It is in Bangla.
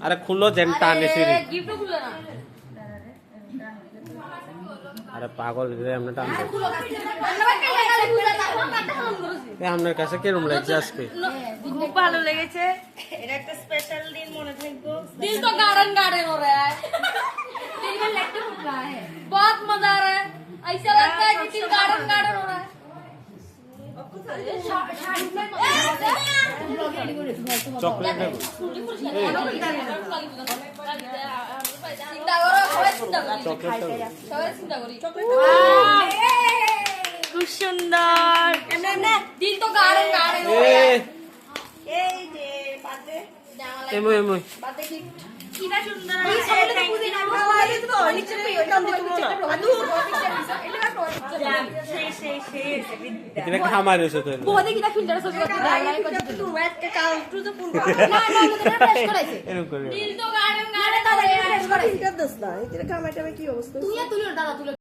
আরে খুলো জেনটা আনেছি রে গিফট খুলে না আরে পাগল রে আমরা টান আরে খুলো কাছে খুলে না কাটতে হাম করেছি এ আপনার কাছে কি রুম লাগছে আজকে খুব ভালো লেগেছে এটা একটা স্পেশাল দিন মনে থাকবো दिल तो गार्डन गार्डन हो रहा है दिल में लगता फुट रहा है बहुत मजा आ रहा है ऐसा लगता है कि दिल गार्डन गार्डन हो रहा है চকলেট নেব খুব সুন্দর दिल तो गार्डन गार्डन हो এ रहा है এই যে পাতে এমই এমই बातें की কিনা সুন্দর এখানে খামার হয়েছে তো बहुत ही कितना फिल्टर सब करते हैं এরকম করে दिल तो गार्डन गार्डन हो रहा है কি অবস্থা तू या तू दादा तू